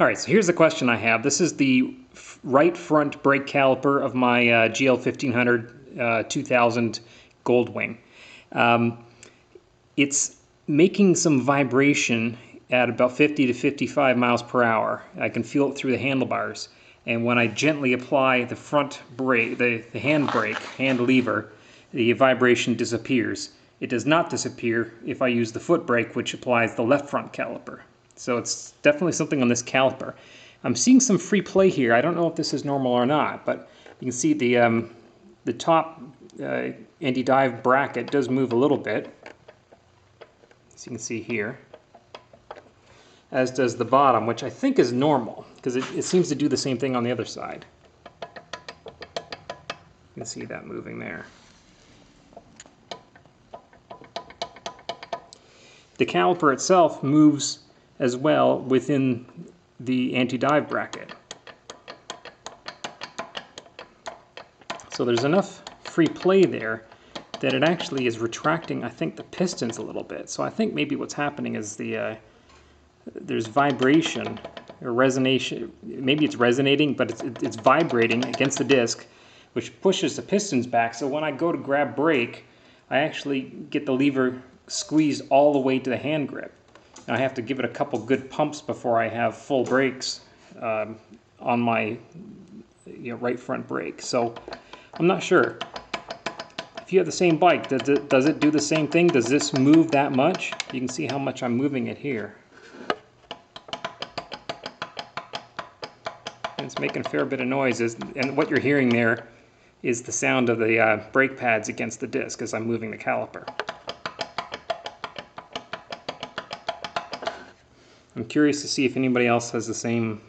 All right, so here's the question I have. This is the right front brake caliper of my GL1500 2000 Goldwing. It's making some vibration at about 50 to 55 miles per hour. I can feel it through the handlebars. And when I gently apply the front brake, the hand lever, the vibration disappears. It does not disappear if I use the foot brake, which applies the left front caliper. So it's definitely something on this caliper. I'm seeing some free play here. I don't know if this is normal or not, but you can see the top anti-dive bracket does move a little bit, as you can see here, as does the bottom, which I think is normal, because it seems to do the same thing on the other side. You can see that moving there. The caliper itself moves as well within the anti-dive bracket. So there's enough free play there that it actually is retracting, I think, the pistons a little bit. So I think maybe what's happening is there's vibration or resonation. Maybe it's resonating, but it's vibrating against the disc, which pushes the pistons back. So when I go to grab brake, I actually get the lever squeezed all the way to the hand grip. And I have to give it a couple good pumps before I have full brakes on my right front brake. So I'm not sure. If you have the same bike, does it do the same thing? Does this move that much? You can see how much I'm moving it here. And it's making a fair bit of noise, and what you're hearing there is the sound of the brake pads against the disc as I'm moving the caliper. I'm curious to see if anybody else has the same